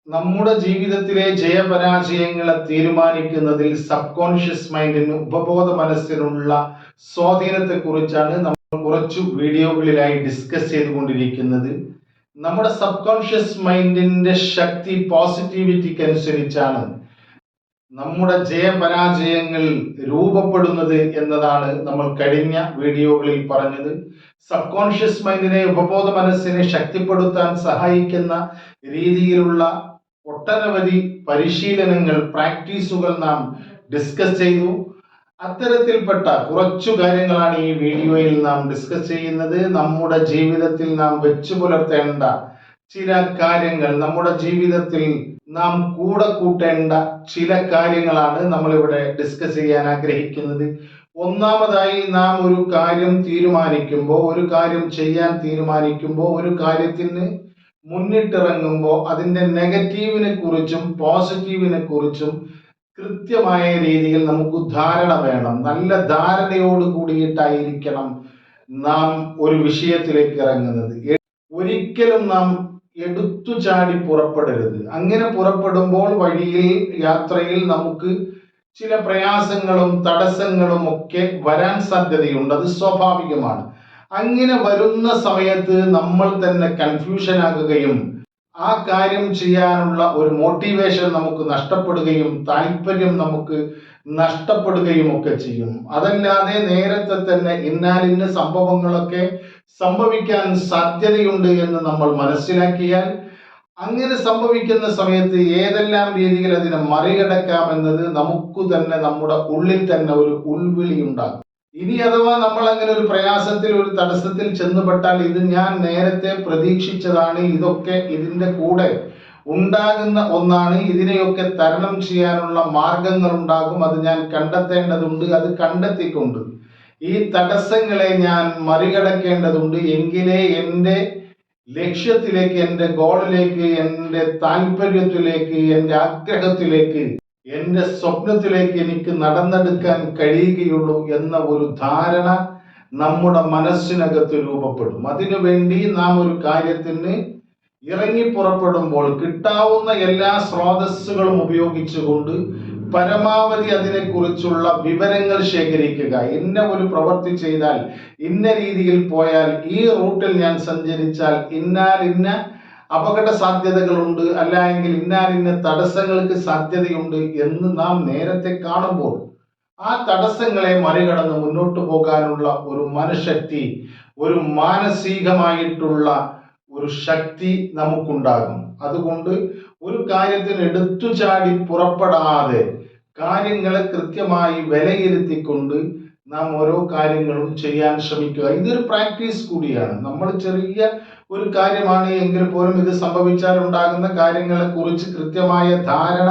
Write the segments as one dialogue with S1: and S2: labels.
S1: നമ്മുടെ ജീവിതത്തിലെ ജയപരാജയങ്ങളെ തീരുമാനിക്കുന്നതിൽ sub conscious മൈൻഡിന് ഉപബോധ മനസ്സിനുള്ള സ്വാധീനത്തെക്കുറിച്ചാണ് നമ്മൾ കുറച്ചു വീഡിയോകളിലായി ഡിസ്കസ് ചെയ്തുകൊണ്ടിരിക്കുന്നത്. നമ്മുടെ സബ് കോൺഷ്യസ് മൈൻഡിന്റെ ശക്തി പോസിറ്റിവിറ്റിക്ക് അനുസരിച്ചാണ് നമ്മുടെ ജയപരാജയങ്ങൾ രൂപപ്പെടുന്നത് എന്നതാണ് നമ്മൾ കഴിഞ്ഞ വീഡിയോകളിൽ പറഞ്ഞത്. സബ് കോൺഷ്യസ് മൈൻഡിനെ, ഉപബോധ മനസ്സിനെ ശക്തിപ്പെടുത്താൻ സഹായിക്കുന്ന രീതിയിലുള്ള ഒട്ടനവധി പരിശീലനങ്ങൾ, പ്രാക്ടീസുകൾ നാം ഡിസ്കസ് ചെയ്തു. അത്തരത്തിൽപ്പെട്ട കുറച്ചു കാര്യങ്ങളാണ് ഈ വീഡിയോയിൽ നാം ഡിസ്കസ് ചെയ്യുന്നത്. നമ്മുടെ ജീവിതത്തിൽ നാം വെച്ചു പുലർത്തേണ്ട ചില കാര്യങ്ങൾ, നമ്മുടെ ജീവിതത്തിൽ നാം കൂടെ കൂട്ടേണ്ട ചില കാര്യങ്ങളാണ് നമ്മളിവിടെ ഡിസ്കസ് ചെയ്യാൻ ആഗ്രഹിക്കുന്നത്. ഒന്നാമതായി, നാം ഒരു കാര്യം തീരുമാനിക്കുമ്പോൾ, ഒരു കാര്യം ചെയ്യാൻ തീരുമാനിക്കുമ്പോൾ, ഒരു കാര്യത്തിന് മുന്നിട്ടിറങ്ങുമ്പോൾ അതിൻ്റെ നെഗറ്റീവിനെ കുറിച്ചും പോസിറ്റീവിനെ കുറിച്ചും കൃത്യമായ രീതിയിൽ നമുക്ക് ധാരണ വേണം. നല്ല ധാരണയോട് കൂടിയിട്ടായിരിക്കണം നാം ഒരു വിഷയത്തിലേക്ക് ഇറങ്ങുന്നത്. ഒരിക്കലും നാം എടുത്തു ചാടി പുറപ്പെടരുത്. അങ്ങനെ പുറപ്പെടുമ്പോൾ വഴിയിൽ, യാത്രയിൽ നമുക്ക് ചില പ്രയാസങ്ങളും തടസ്സങ്ങളും ഒക്കെ വരാൻ സാധ്യതയുണ്ട്. അത് സ്വാഭാവികമാണ്. അങ്ങനെ വരുന്ന സമയത്ത് നമ്മൾ തന്നെ കൺഫ്യൂഷൻ ആകുകയും ആ കാര്യം ചെയ്യാനുള്ള ഒരു മോട്ടിവേഷൻ നമുക്ക് നഷ്ടപ്പെടുകയും താല്പര്യം നമുക്ക് നഷ്ടപ്പെടുകയും ഒക്കെ ചെയ്യും. അതല്ലാതെ നേരത്തെ തന്നെ ഇന്നാലിന്ന സംഭവങ്ങളൊക്കെ സംഭവിക്കാൻ സാധ്യതയുണ്ട് എന്ന് നമ്മൾ മനസ്സിലാക്കിയാൽ, അങ്ങനെ സംഭവിക്കുന്ന സമയത്ത് ഏതെല്ലാം രീതിയിൽ അതിനെ മറികടക്കാമെന്നത് നമുക്ക് തന്നെ, നമ്മുടെ ഉള്ളിൽ തന്നെ ഒരു ഉൾവിളി ഉണ്ടാകും. ഇനി അഥവാ നമ്മൾ അങ്ങനെ ഒരു പ്രയാസത്തിൽ, ഒരു തടസ്സത്തിൽ ചെന്നുപെട്ടാൽ, ഇത് ഞാൻ നേരത്തെ പ്രതീക്ഷിച്ചതാണ്, ഇതൊക്കെ ഇതിൻ്റെ കൂടെ ഉണ്ടാകുന്ന ഒന്നാണ്, ഇതിനെയൊക്കെ തരണം ചെയ്യാനുള്ള മാർഗങ്ങൾ ഉണ്ടാകും, അത് ഞാൻ കണ്ടെത്തേണ്ടതുണ്ട്. അത് കണ്ടെത്തിക്കൊണ്ട് ഈ തടസ്സങ്ങളെ ഞാൻ മറികടക്കേണ്ടതുണ്ട്. എങ്കിലേ എൻ്റെ ലക്ഷ്യത്തിലേക്ക്, എൻ്റെ ഗോളിലേക്ക്, എൻ്റെ താല്പര്യത്തിലേക്ക്, എൻ്റെ ആഗ്രഹത്തിലേക്ക്, എൻ്റെ സ്വപ്നത്തിലേക്ക് എനിക്ക് നടന്നെടുക്കാൻ കഴിയുകയുള്ളൂ എന്ന ഒരു ധാരണ നമ്മുടെ മനസ്സിനകത്ത് രൂപപ്പെടും. അതിനുവേണ്ടി നാം ഒരു കാര്യത്തിന് ഇറങ്ങി പുറപ്പെടുമ്പോൾ കിട്ടാവുന്ന എല്ലാ സ്രോതസ്സുകളും ഉപയോഗിച്ചുകൊണ്ട് പരമാവധി അതിനെക്കുറിച്ചുള്ള വിവരങ്ങൾ ശേഖരിക്കുക. ഇന്ന ഒരു പ്രവൃത്തി ചെയ്താൽ, ഇന്ന രീതിയിൽ പോയാൽ, ഈ റൂട്ടിൽ ഞാൻ സഞ്ചരിച്ചാൽ ഇന്ന അപകട സാധ്യതകളുണ്ട്, അല്ലെങ്കിൽ ഇന്ന തടസ്സങ്ങൾക്ക് സാധ്യതയുണ്ട് എന്ന് നാം നേരത്തെ കാണുമ്പോൾ ആ തടസ്സങ്ങളെ മറികടന്ന് മുന്നോട്ട് പോകാനുള്ള ഒരു മനഃശക്തി, ഒരു മാനസികമായിട്ടുള്ള ഒരു ശക്തി നമുക്കുണ്ടാകും. അതുകൊണ്ട് ഒരു കാര്യത്തിന് എടുത്തു ചാടി പുറപ്പെടാതെ കാര്യങ്ങളെ കൃത്യമായി വിലയിരുത്തിക്കൊണ്ട് നാം ഓരോ കാര്യങ്ങളും ചെയ്യാൻ ശ്രമിക്കുക. ഇതൊരു പ്രാക്ടീസ് കൂടിയാണ്. നമ്മൾ ചെറിയ ഒരു കാര്യമാണ് എങ്കിൽ പോലും ഇത് സംഭവിച്ചാൽ ഉണ്ടാകുന്ന കാര്യങ്ങളെ കുറിച്ച് കൃത്യമായ ധാരണ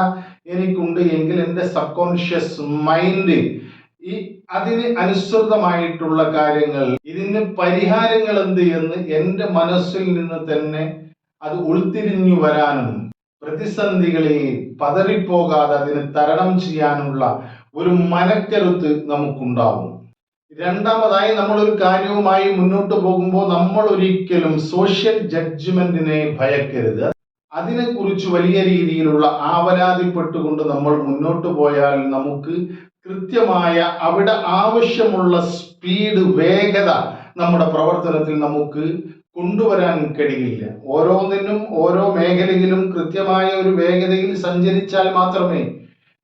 S1: എനിക്കുണ്ട് എങ്കിൽ എൻ്റെ സബ് കോൺഷ്യസ് മൈൻഡ് അതിന് അനുസൃതമായിട്ടുള്ള കാര്യങ്ങൾ, ഇതിന് പരിഹാരങ്ങൾ എന്ത് എന്ന് എൻ്റെ മനസ്സിൽ നിന്ന് തന്നെ അത് ഉൾത്തിരിഞ്ഞു വരാനും പ്രതിസന്ധികളിൽ പതറിപ്പോകാതെ അതിനെ തരണം ചെയ്യാനുള്ള ഒരു മനക്കരുത്ത് നമുക്കുണ്ടാവും. രണ്ടാമതായി, നമ്മളൊരു കാര്യവുമായി മുന്നോട്ട് പോകുമ്പോൾ നമ്മൾ ഒരിക്കലും സോഷ്യൽ ജഡ്ജ്മെന്റിനെ ഭയക്കരുത്. അതിനെക്കുറിച്ച് വലിയ രീതിയിലുള്ള ആവലാതിപ്പെട്ടുകൊണ്ട് നമ്മൾ മുന്നോട്ട് പോയാൽ നമുക്ക് കൃത്യമായ അവിടെ ആവശ്യമുള്ള സ്പീഡ്, വേഗത നമ്മുടെ പ്രവർത്തനത്തിൽ നമുക്ക് കൊണ്ടുവരാൻ കഴിയില്ല. ഓരോന്നിനും ഓരോ മേഖലയിലും കൃത്യമായ ഒരു വേഗതയിൽ സഞ്ചരിച്ചാൽ മാത്രമേ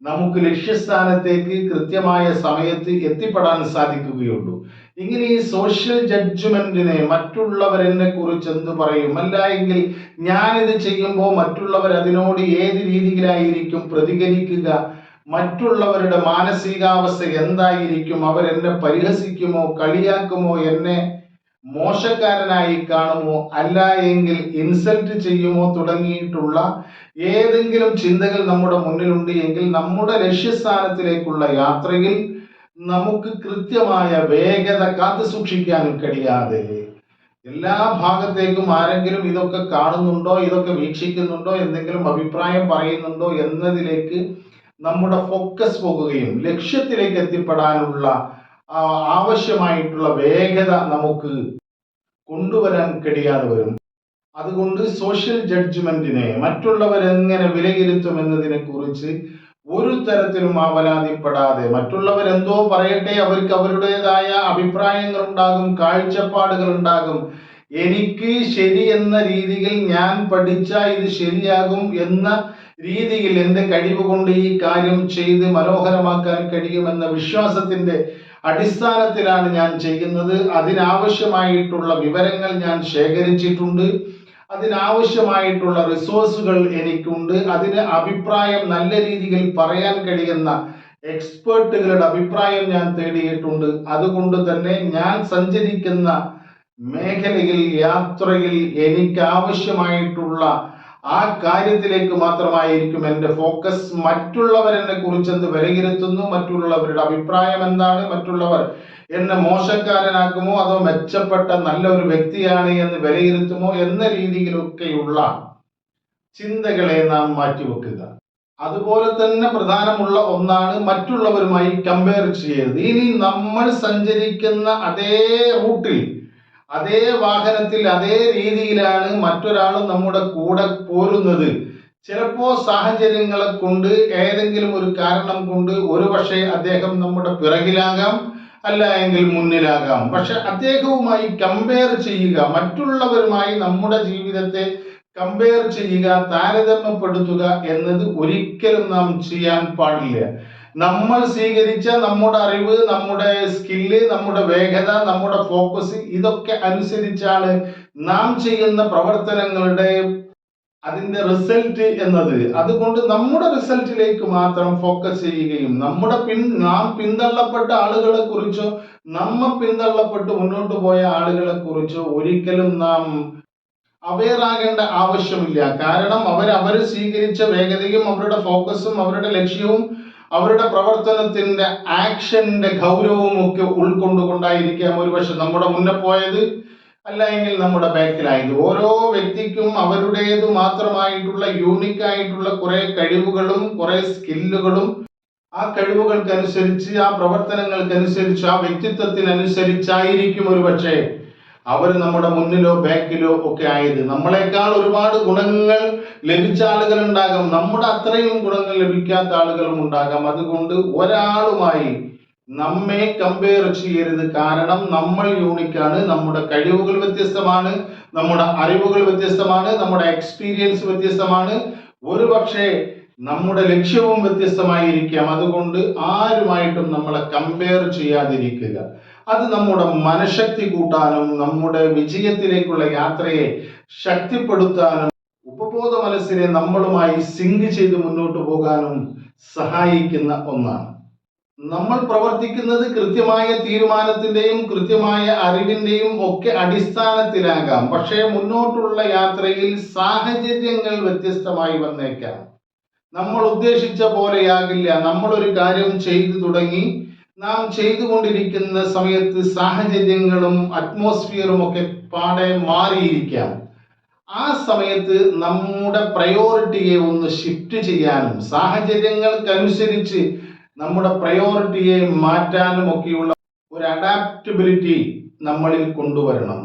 S1: നമുക്ക് ലക്ഷ്യസ്ഥാനത്തേക്ക് കൃത്യമായ സമയത്ത് എത്തിപ്പെടാൻ സാധിക്കുകയുള്ളൂ. ഇങ്ങനെ ഈ സോഷ്യൽ ജഡ്ജ്മെന്റിനെ, മറ്റുള്ളവരെന്നെ കുറിച്ച് എന്ത് പറയും, അല്ല എങ്കിൽ ഞാനിത് ചെയ്യുമ്പോൾ മറ്റുള്ളവർ അതിനോട് ഏത് രീതിയിലായിരിക്കും പ്രതികരിക്കുക, മറ്റുള്ളവരുടെ മാനസികാവസ്ഥ എന്തായിരിക്കും, അവരെന്നെ പരിഹസിക്കുമോ, കളിയാക്കുമോ, എന്നെ മോശക്കാരനായി കാണുമോ, അല്ല എങ്കിൽ ഇൻസൾട്ട് ചെയ്യുമോ തുടങ്ങിയിട്ടുള്ള ഏതെങ്കിലും ചിന്തകൾ നമ്മുടെ മുന്നിലുണ്ട് എങ്കിൽ നമ്മുടെ ലക്ഷ്യസ്ഥാനത്തിലേക്കുള്ള യാത്രയിൽ നമുക്ക് കൃത്യമായ വേഗത കാത്തു സൂക്ഷിക്കാൻ കഴിയാതെ എല്ലാ ഭാഗത്തേക്കും ആരെങ്കിലും ഇതൊക്കെ കാണുന്നുണ്ടോ, ഇതൊക്കെ വീക്ഷിക്കുന്നുണ്ടോ, എന്തെങ്കിലും അഭിപ്രായം പറയുന്നുണ്ടോ എന്നതിലേക്ക് നമ്മുടെ ഫോക്കസ് പോകുകയും ലക്ഷ്യത്തിലേക്ക് എത്തിപ്പെടാനുള്ള ആവശ്യമായിട്ടുള്ള വേഗത നമുക്ക് കൊണ്ടുവരാൻ കഴിയാതെ വരും. അതുകൊണ്ട് സോഷ്യൽ ജഡ്ജ്മെന്റിനെ, മറ്റുള്ളവരെങ്ങനെ വിലയിരുത്തുമെന്നതിനെ കുറിച്ച് ഒരു തരത്തിലും ആവലാതിപ്പെടാതെ, മറ്റുള്ളവരെന്തോ പറയട്ടെ, അവർക്ക് അവരുടേതായ അഭിപ്രായങ്ങൾ ഉണ്ടാകും, കാഴ്ചപ്പാടുകൾ ഉണ്ടാകും, എനിക്ക് ശരി എന്ന രീതിയിൽ ഞാൻ പഠിച്ചാൽ ഇത് ശരിയാകും എന്ന രീതിയിൽ എൻ്റെ കഴിവ് കൊണ്ട് ഈ കാര്യം ചെയ്ത് മനോഹരമാക്കാൻ കഴിയുമെന്ന വിശ്വാസത്തിന്റെ അടിസ്ഥാനത്തിലാണ് ഞാൻ ചെയ്യുന്നത്. അതിനാവശ്യമായിട്ടുള്ള വിവരങ്ങൾ ഞാൻ ശേഖരിച്ചിട്ടുണ്ട്, അതിനാവശ്യമായിട്ടുള്ള റിസോഴ്സുകൾ എനിക്കുണ്ട്, അതിന് അഭിപ്രായം നല്ല രീതിയിൽ പറയാൻ കഴിയുന്ന എക്സ്പേർട്ടുകളുടെ അഭിപ്രായം ഞാൻ തേടിയിട്ടുണ്ട്. അതുകൊണ്ട് തന്നെ ഞാൻ സഞ്ചരിക്കുന്ന മേഖലയിൽ, യാത്രയിൽ എനിക്ക് ആവശ്യമായിട്ടുള്ള ആ കാര്യത്തിലേക്ക് മാത്രമായിരിക്കും എൻ്റെ ഫോക്കസ്. മറ്റുള്ളവർ എന്നെ കുറിച്ച് എന്ത് വിലയിരുത്തുന്നു, മറ്റുള്ളവരുടെ അഭിപ്രായം എന്താണ്, മറ്റുള്ളവർ എന്നെ മോശക്കാരനാക്കുമോ അതോ മെച്ചപ്പെട്ട നല്ലൊരു വ്യക്തിയാണ് എന്ന് വിലയിരുത്തുമോ എന്ന രീതിയിലൊക്കെയുള്ള ചിന്തകളെ നാം മാറ്റിവെക്കുക. അതുപോലെ തന്നെ പ്രധാനമുള്ള ഒന്നാണ് മറ്റുള്ളവരുമായി കമ്പയർ ചെയ്യരുത്. ഇനി നമ്മൾ സഞ്ചരിക്കുന്ന അതേ റൂട്ടിൽ, അതേ വാഹനത്തിൽ, അതേ രീതിയിലാണ് മറ്റൊരാളും നമ്മുടെ കൂടെ പോരുന്നത്. ചിലപ്പോ സാഹചര്യങ്ങളെ കൊണ്ട്, ഏതെങ്കിലും ഒരു കാരണം കൊണ്ട് ഒരുപക്ഷെ അദ്ദേഹം നമ്മുടെ പിറകിലാകാം, അല്ല എങ്കിൽ മുന്നിലാകാം. പക്ഷെ അദ്ദേഹവുമായി കമ്പയർ ചെയ്യുക, മറ്റുള്ളവരുമായി നമ്മുടെ ജീവിതത്തെ കമ്പയർ ചെയ്യുക, താരതമ്യപ്പെടുത്തുക എന്നത് ഒരിക്കലും നാം ചെയ്യാൻ പാടില്ല. നമ്മൾ സ്വീകരിച്ച നമ്മുടെ അറിവ്, നമ്മുടെ സ്കില്ല്, നമ്മുടെ വേഗത, നമ്മുടെ ഫോക്കസ്, ഇതൊക്കെ അനുസരിച്ചാണ് നാം ചെയ്യുന്ന പ്രവർത്തനങ്ങളുടെ അതിന്റെ റിസൾട്ട് എന്നത്. അതുകൊണ്ട് നമ്മുടെ റിസൾട്ടിലേക്ക് മാത്രം ഫോക്കസ് ചെയ്യുകയും നാം പിന്തള്ളപ്പെട്ട ആളുകളെ കുറിച്ചോ നമ്മ പിന്തള്ളപ്പെട്ട് മുന്നോട്ട് പോയ ആളുകളെ കുറിച്ചോ ഒരിക്കലും നാം അവെയർ ആകേണ്ട ആവശ്യമില്ല. കാരണം അവർ സ്വീകരിച്ച വേഗതയും അവരുടെ ഫോക്കസും അവരുടെ ലക്ഷ്യവും അവരുടെ പ്രവർത്തനത്തിന്റെ ആക്ഷന്റെ ഗൗരവവും ഒക്കെ ഉൾക്കൊണ്ടുകൊണ്ടായിരിക്കാം ഒരുപക്ഷെ നമ്മുടെ മുന്നേ പോയത്, അല്ല എങ്കിൽ നമ്മുടെ ബാക്കിലായത്. ഓരോ വ്യക്തിക്കും അവരുടേത് മാത്രമായിട്ടുള്ള യൂണിക് ആയിട്ടുള്ള കുറെ കഴിവുകളും കുറെ സ്കില്ലുകളും, ആ കഴിവുകൾക്കനുസരിച്ച്, ആ പ്രവർത്തനങ്ങൾക്കനുസരിച്ച്, ആ വ്യക്തിത്വത്തിനനുസരിച്ചായിരിക്കും ഒരുപക്ഷെ അവർ നമ്മുടെ മുന്നിലോ ബാക്കിലോ ഒക്കെ ആയത്. നമ്മളെക്കാൾ ഒരുപാട് ഗുണങ്ങൾ ലഭിച്ച ആളുകൾ ഉണ്ടാകാം, നമ്മുടെ അത്രയും ഗുണങ്ങൾ ലഭിക്കാത്ത ആളുകളും ഉണ്ടാകാം. അതുകൊണ്ട് ഒരാളുമായി നമ്മെ കമ്പയർ ചെയ്യരുത്. കാരണം നമ്മൾ യൂണിക്കാണ്, നമ്മുടെ കഴിവുകൾ വ്യത്യസ്തമാണ്, നമ്മുടെ അറിവുകൾ വ്യത്യസ്തമാണ്, നമ്മുടെ എക്സ്പീരിയൻസ് വ്യത്യസ്തമാണ്, ഒരുപക്ഷെ നമ്മുടെ ലക്ഷ്യവും വ്യത്യസ്തമായിരിക്കാം. അതുകൊണ്ട് ആരുമായിട്ടും നമ്മളെ കമ്പയർ ചെയ്യാതിരിക്കുക. അത് നമ്മുടെ മനഃശക്തി കൂട്ടാനും നമ്മുടെ വിജയത്തിലേക്കുള്ള യാത്രയെ ശക്തിപ്പെടുത്താനും ഉപബോധ മനസ്സിനെ നമ്മളുമായി സിങ്ക് ചെയ്ത് മുന്നോട്ട് പോകാനും സഹായിക്കുന്ന ഒന്നാണ്. നമ്മൾ പ്രവർത്തിക്കുന്നത് കൃത്യമായ തീരുമാനത്തിന്റെയും കൃത്യമായ അറിവിന്റെയും ഒക്കെ അടിസ്ഥാനത്തിലാകാം. പക്ഷേ മുന്നോട്ടുള്ള യാത്രയിൽ സാഹചര്യങ്ങൾ വ്യത്യസ്തമായി വന്നേക്കാം. നമ്മൾ ഉദ്ദേശിച്ച പോലെയാകില്ല. നമ്മളൊരു കാര്യം ചെയ്തു തുടങ്ങി, നാം ചെയ്തുകൊണ്ടിരിക്കുന്ന സമയത്ത് സാഹചര്യങ്ങളും അറ്റ്മോസ്ഫിയറും ഒക്കെ പാടെ മാറിയിരിക്കാം. ആ സമയത്ത് നമ്മുടെ പ്രയോറിറ്റിയെ ഒന്ന് ഷിഫ്റ്റ് ചെയ്യാനും സാഹചര്യങ്ങൾക്കനുസരിച്ച് നമ്മുടെ പ്രയോറിറ്റിയെ മാറ്റാനും ഒക്കെയുള്ള ഒരു അഡാപ്റ്റബിലിറ്റി നമ്മളിൽ കൊണ്ടുവരണം.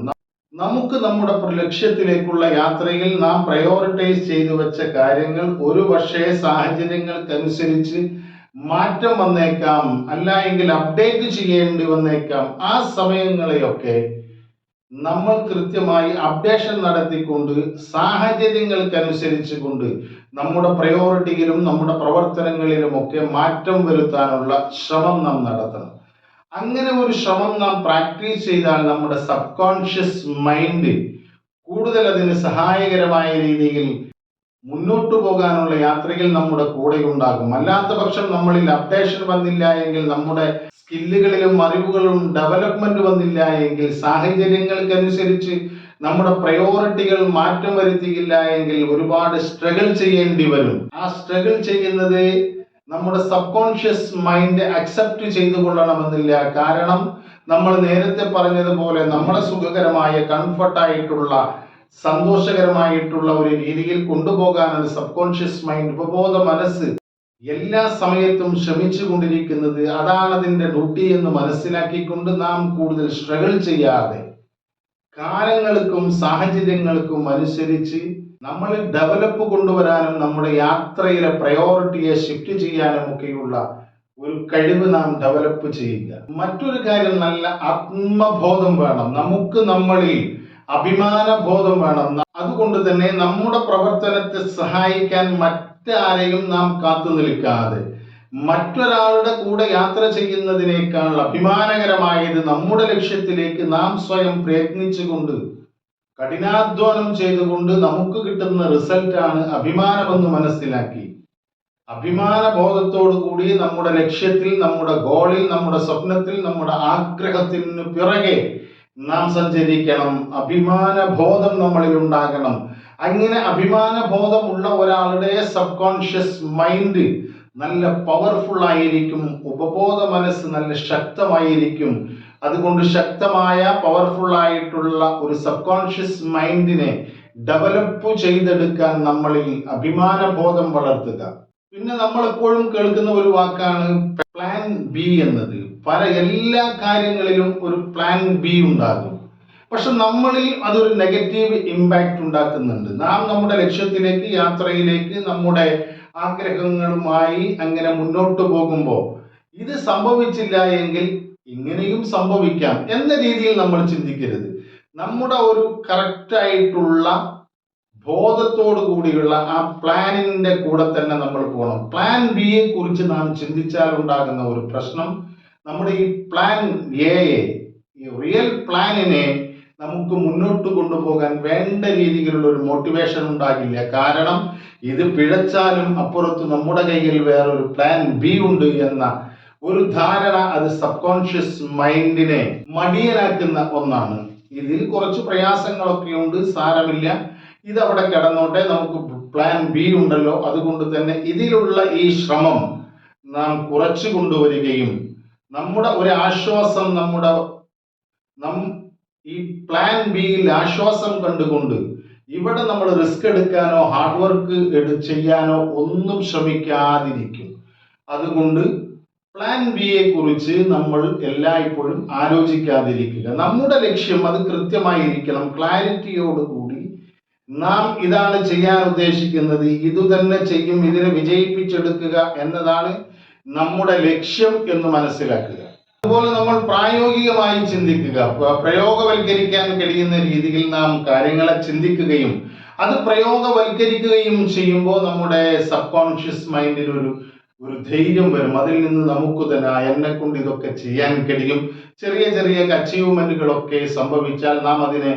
S1: നമുക്ക് നമ്മുടെ ലക്ഷ്യത്തിലേക്കുള്ള യാത്രയിൽ നാം പ്രയോറിറ്റൈസ് ചെയ്തു വെച്ച കാര്യങ്ങൾ ഒരുപക്ഷെ സാഹചര്യങ്ങൾക്കനുസരിച്ച് മാറ്റം വന്നേക്കാം, അല്ല എങ്കിൽ അപ്ഡേറ്റ് ചെയ്യേണ്ടി വന്നേക്കാം. ആ സമയങ്ങളെയൊക്കെ നമ്മൾ കൃത്യമായി അപ്ഡേഷൻ നടത്തിക്കൊണ്ട് സാഹചര്യങ്ങൾക്കനുസരിച്ച് കൊണ്ട് നമ്മുടെ പ്രയോറിറ്റിയിലും നമ്മുടെ പ്രവർത്തനങ്ങളിലും ഒക്കെ മാറ്റം വരുത്താനുള്ള ശ്രമം നാം നടത്തണം. അങ്ങനെ ഒരു ശ്രമം നാം പ്രാക്ടീസ് ചെയ്താൽ നമ്മുടെ സബ് കോൺഷ്യസ് മൈൻഡ് കൂടുതൽ അതിന് സഹായകരമായ രീതിയിൽ മുന്നോട്ടു പോകാനുള്ള യാത്രയിൽ നമ്മുടെ കൂടെ ഉണ്ടാകും. അല്ലാത്ത പക്ഷം നമ്മളിൽ അപ്ഡേഷൻ വന്നില്ല എങ്കിൽ, നമ്മുടെ സ്കില്ലുകളിലും അറിവുകളും ഡെവലപ്മെന്റ് വന്നില്ല എങ്കിൽ, സാഹചര്യങ്ങൾക്കനുസരിച്ച് നമ്മുടെ പ്രയോറിറ്റികൾ മാറ്റം വരുത്തിയില്ല എങ്കിൽ ഒരുപാട് സ്ട്രഗിൾ ചെയ്യേണ്ടി വരും. ആ സ്ട്രഗിൾ ചെയ്യുന്നത് നമ്മുടെ സബ് കോൺഷ്യസ് മൈൻഡ് അക്സെപ്റ്റ് ചെയ്തു കൊള്ളണമെന്നില്ല. കാരണം നമ്മൾ നേരത്തെ പറഞ്ഞതുപോലെ നമ്മളെ സുഖകരമായ, കംഫർട്ടായിട്ടുള്ള, സന്തോഷകരമായിട്ടുള്ള ഒരു രീതിയിൽ കൊണ്ടുപോകാൻ ഒരു സബ് കോൺഷ്യസ് മൈൻഡ്, ഉപബോധ മനസ്സ് എല്ലാ സമയത്തും ശ്രമിച്ചു കൊണ്ടിരിക്കുന്നത്. അതാണ് അതിന്റെ ഡ്യൂട്ടി എന്ന് മനസ്സിലാക്കിക്കൊണ്ട് നാം കൂടുതൽ സ്ട്രഗിൾ ചെയ്യാതെ കാലങ്ങൾക്കും സാഹചര്യങ്ങൾക്കും അനുസരിച്ച് നമ്മൾ ഡെവലപ്പ് കൊണ്ടുവരാനും നമ്മുടെ യാത്രയിലെ പ്രയോറിറ്റിയെ ഷിഫ്റ്റ് ചെയ്യാനും ഒക്കെയുള്ള ഒരു കഴിവ് നാം ഡെവലപ്പ് ചെയ്യുക. മറ്റൊരു കാര്യം, നല്ല ആത്മബോധം വേണം. നമുക്ക് നമ്മളിൽ അഭിമാനബോധം വേണം. അതുകൊണ്ട് തന്നെ നമ്മുടെ പ്രവർത്തനത്തെ സഹായിക്കാൻ മറ്റാരെയും നാം കാത്തു നിൽക്കാതെ മറ്റൊരാളുടെ കൂടെ യാത്ര ചെയ്യുന്നതിനേക്കാൾ അഭിമാനകരമായത് നമ്മുടെ ലക്ഷ്യത്തിലേക്ക് നാം സ്വയം പ്രയത്നിച്ചുകൊണ്ട് കഠിനാധ്വാനം ചെയ്തുകൊണ്ട് നമുക്ക് കിട്ടുന്ന റിസൾട്ടാണ് അഭിമാനമെന്ന് മനസ്സിലാക്കി അഭിമാനബോധത്തോടു കൂടി നമ്മുടെ ലക്ഷ്യത്തിൽ, നമ്മുടെ ഗോളിൽ, നമ്മുടെ സ്വപ്നത്തിൽ, നമ്മുടെ ആഗ്രഹത്തിന് പിറകെ നാം സഞ്ചരിക്കണം. അഭിമാനബോധം നമ്മളിൽ ഉണ്ടാകണം. അങ്ങനെ അഭിമാനബോധമുള്ള ഒരാളുടെ സബ് കോൺഷ്യസ് മൈൻഡ് നല്ല പവർഫുൾ ആയിരിക്കും, ഉപബോധ മനസ്സ് നല്ല ശക്തമായിരിക്കും. അതുകൊണ്ട് ശക്തമായ പവർഫുൾ ആയിട്ടുള്ള ഒരു സബ് കോൺഷ്യസ് മൈൻഡിനെ ഡെവലപ്പ് ചെയ്തെടുക്കാൻ നമ്മളിൽ അഭിമാനബോധം വളർത്തുക. പിന്നെ നമ്മൾ എപ്പോഴും കേൾക്കുന്ന ഒരു വാക്കാണ് പ്ലാൻ ബി എന്നത്. എല്ലാ കാര്യങ്ങളിലും ഒരു പ്ലാൻ ബി ഉണ്ടാകും. പക്ഷെ നമ്മളിൽ അതൊരു നെഗറ്റീവ് ഇമ്പാക്റ്റ് ഉണ്ടാക്കുന്നുണ്ട്. നാം നമ്മുടെ ലക്ഷ്യത്തിലേക്ക്, യാത്രയിലേക്ക്, നമ്മുടെ ആഗ്രഹങ്ങളുമായി അങ്ങനെ മുന്നോട്ട് പോകുമ്പോൾ ഇത് സംഭവിച്ചില്ല എങ്കിൽ ഇങ്ങനെയും സംഭവിക്കാം എന്ന രീതിയിൽ നമ്മൾ ചിന്തിക്കരുത്. നമ്മുടെ ഒരു കറക്റ്റായിട്ടുള്ള ബോധത്തോടു കൂടിയുള്ള ആ പ്ലാനിന്റെ കൂടെ തന്നെ നമ്മൾ പോകണം. പ്ലാൻ ബിയെ കുറിച്ച് നാം ചിന്തിച്ചാൽ ഉണ്ടാകുന്ന ഒരു പ്രശ്നം, നമ്മുടെ ഈ പ്ലാൻ എയെ, ഈ റിയൽ പ്ലാനിനെ നമുക്ക് മുന്നോട്ട് കൊണ്ടുപോകാൻ വേണ്ട രീതിയിലുള്ള ഒരു മോട്ടിവേഷൻ ഉണ്ടാകില്ല. കാരണം ഇത് പിഴച്ചാലും അപ്പുറത്ത് നമ്മുടെ കയ്യിൽ വേറൊരു പ്ലാൻ ബി ഉണ്ട് എന്ന ഒരു ധാരണ അത് സബ് കോൺഷ്യസ് മൈൻഡിനെ മടിയനാക്കുന്ന ഒന്നാണ്. ഇതിൽ കുറച്ച് പ്രയാസങ്ങളൊക്കെ ഉണ്ട്, സാരമില്ല, ഇതവിടെ കിടന്നോട്ടെ, നമുക്ക് പ്ലാൻ ബി ഉണ്ടല്ലോ. അതുകൊണ്ട് തന്നെ ഇതിലുള്ള ഈ ശ്രമം നാം കുറച്ചു കൊണ്ടുവരികയും നമ്മുടെ ഒരു ആശ്വാസം, ഈ പ്ലാൻ ബിയിൽ ആശ്വാസം കണ്ടുകൊണ്ട് ഇവിടെ നമ്മൾ റിസ്ക് എടുക്കാനോ ഹാർഡ് വർക്ക് ചെയ്യാനോ ഒന്നും ശ്രമിക്കാതിരിക്കും. അതുകൊണ്ട് പ്ലാൻ ബിയെ കുറിച്ച് നമ്മൾ എല്ലായ്പ്പോഴും ആലോചിക്കാതിരിക്കുക. നമ്മുടെ ലക്ഷ്യം അത് കൃത്യമായിരിക്കണം. ക്ലാരിറ്റിയോടുകൂടി നാം ഇതാണ് ചെയ്യാൻ ഉദ്ദേശിക്കുന്നത്, ഇതുതന്നെ ചെയ്യും, ഇതിനെ വിജയിപ്പിച്ചെടുക്കുക എന്നതാണ് നമ്മുടെ ലക്ഷ്യം എന്ന് മനസ്സിലാക്കുക. അതുപോലെ നമ്മൾ പ്രായോഗികമായി ചിന്തിക്കുക. പ്രയോഗവൽക്കരിക്കാൻ കഴിയുന്ന രീതിയിൽ നാം കാര്യങ്ങളെ ചിന്തിക്കുകയും അത് പ്രയോഗവൽക്കരിക്കുകയും ചെയ്യുമ്പോൾ നമ്മുടെ സബ് കോൺഷ്യസ് മൈൻഡിൽ ഒരു ധൈര്യം വരും. അതിൽ നിന്ന് നമുക്ക് തന്നെ എന്നെ കൊണ്ട് ഇതൊക്കെ ചെയ്യാൻ കഴിയും. ചെറിയ ചെറിയ അച്ചീവ്മെന്റുകളൊക്കെ സംഭവിച്ചാൽ നാം അതിനെ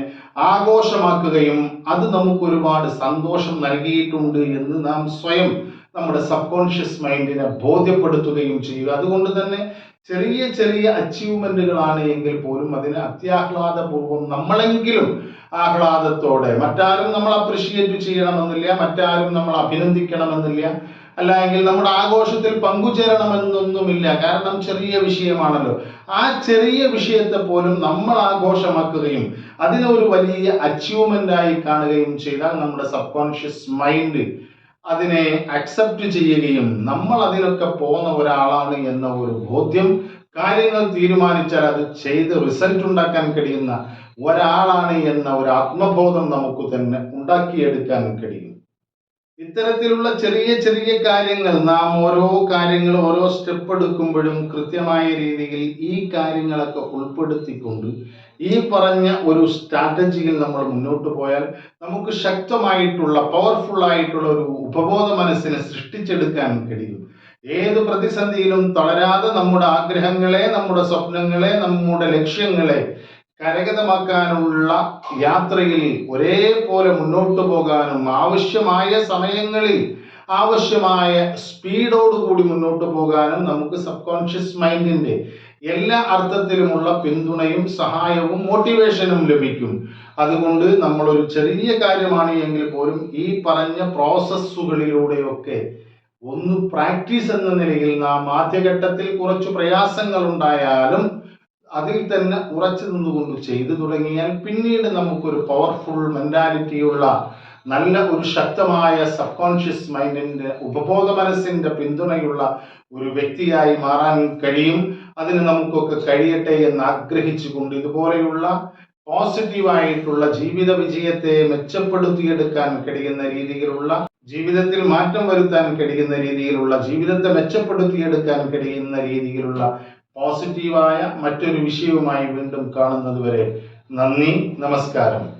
S1: ആഘോഷമാക്കുകയും അത് നമുക്ക് ഒരുപാട് സന്തോഷം നൽകിയിട്ടുണ്ട് എന്ന് നാം സ്വയം നമ്മുടെ സബ് കോൺഷ്യസ് മൈൻഡിനെ ബോധ്യപ്പെടുത്തുകയും ചെയ്യുക. അതുകൊണ്ട് തന്നെ ചെറിയ ചെറിയ അച്ചീവ്മെന്റുകളാണ് എങ്കിൽ പോലും അതിനെ അത്യാഹ്ലാദപൂർവ്വം നമ്മളെങ്കിലും ആഹ്ലാദത്തോടെ, മറ്റാരും നമ്മൾ അപ്രിഷിയേറ്റ് ചെയ്യണമെന്നില്ല, മറ്റാരും നമ്മൾ അഭിനന്ദിക്കണമെന്നില്ല, അല്ലെങ്കിൽ നമ്മുടെ ആഘോഷത്തിൽ പങ്കുചേരണമെന്നൊന്നുമില്ല. കാരണം ചെറിയ വിഷയമാണല്ലോ. ആ ചെറിയ വിഷയത്തെ പോലും നമ്മൾ ആഘോഷമാക്കുകയും അതിനെ ഒരു വലിയ അച്ചീവ്മെന്റ് ആയി കാണുകയും ചെയ്താൽ നമ്മുടെ സബ് കോൺഷ്യസ് മൈൻഡ് അതിനെ അക്സെപ്റ്റ് ചെയ്യുകയും നമ്മൾ അതിനൊക്കെ പോകുന്ന ഒരാളാണ് എന്ന ഒരു ബോധ്യം, കാര്യങ്ങൾ തീരുമാനിച്ചാൽ അത് ചെയ്ത് റിസൾട്ട് ഉണ്ടാക്കാൻ കഴിയുന്ന ഒരാളാണ് എന്ന ഒരു ആത്മബോധം നമുക്ക് തന്നെ ഉണ്ടാക്കിയെടുക്കാൻ കഴിയും. ഇത്തരത്തിലുള്ള ചെറിയ ചെറിയ കാര്യങ്ങൾ നാം ഓരോ സ്റ്റെപ്പ് എടുക്കുമ്പോഴും കൃത്യമായ രീതിയിൽ ഈ കാര്യങ്ങളൊക്കെ ഉൾപ്പെടുത്തിക്കൊണ്ട് ഈ പറഞ്ഞ ഒരു സ്ട്രാറ്റജിയിൽ നമ്മൾ മുന്നോട്ട് പോയാൽ നമുക്ക് ശക്തമായിട്ടുള്ള പവർഫുൾ ആയിട്ടുള്ള ഒരു ഉപബോധ മനസ്സിനെ സൃഷ്ടിച്ചെടുക്കാൻ കഴിയും. ഏത് പ്രതിസന്ധിയിലും തളരാതെ നമ്മുടെ ആഗ്രഹങ്ങളെ, നമ്മുടെ സ്വപ്നങ്ങളെ, നമ്മുടെ ലക്ഷ്യങ്ങളെ കരഗതമാക്കാനുള്ള യാത്രയിൽ ഒരേപോലെ മുന്നോട്ട് പോകാനും ആവശ്യമായ സമയങ്ങളിൽ ആവശ്യമായ സ്പീഡോടുകൂടി മുന്നോട്ട് പോകാനും നമുക്ക് സബ് കോൺഷ്യസ് മൈൻഡിന്റെ എല്ലാ അർത്ഥത്തിലുമുള്ള പിന്തുണയും സഹായവും മോട്ടിവേഷനും ലഭിക്കും. അതുകൊണ്ട് നമ്മളൊരു ചെറിയ കാര്യമാണ് എങ്കിൽ പോലും ഈ പറഞ്ഞ പ്രോസസ്സുകളിലൂടെയൊക്കെ ഒന്ന് പ്രാക്ടീസ് എന്ന നിലയിൽ നാം ആദ്യഘട്ടത്തിൽ കുറച്ച് പ്രയാസങ്ങൾ ഉണ്ടായാലും അതിൽ തന്നെ ഉറച്ചു നിന്നുകൊണ്ട് ചെയ്തു തുടങ്ങിയാൽ പിന്നീട് നമുക്കൊരു പവർഫുൾ മെന്റാലിറ്റിയുള്ള നല്ല ഒരു ശക്തമായ സബ് കോൺഷ്യസ് മൈൻഡിന്റെ ഉപബോധ മനസ്സിന്റെ പിന്തുണയുള്ള ഒരു വ്യക്തിയായി മാറാൻ കഴിയും. അതിന് നമുക്കൊക്കെ കഴിയട്ടെ എന്ന് ആഗ്രഹിച്ചുകൊണ്ട് ഇതുപോലെയുള്ള പോസിറ്റീവായിട്ടുള്ള ജീവിത വിജയത്തെ മെച്ചപ്പെടുത്തിയെടുക്കാൻ കഴിയുന്ന രീതിയിലുള്ള, ജീവിതത്തിൽ മാറ്റം വരുത്താൻ കഴിയുന്ന രീതിയിലുള്ള, ജീവിതത്തെ മെച്ചപ്പെടുത്തിയെടുക്കാൻ കഴിയുന്ന രീതിയിലുള്ള പോസിറ്റീവായ മറ്റൊരു വിഷയവുമായി വീണ്ടും കാണുന്നത് വരെ നന്ദി, നമസ്കാരം.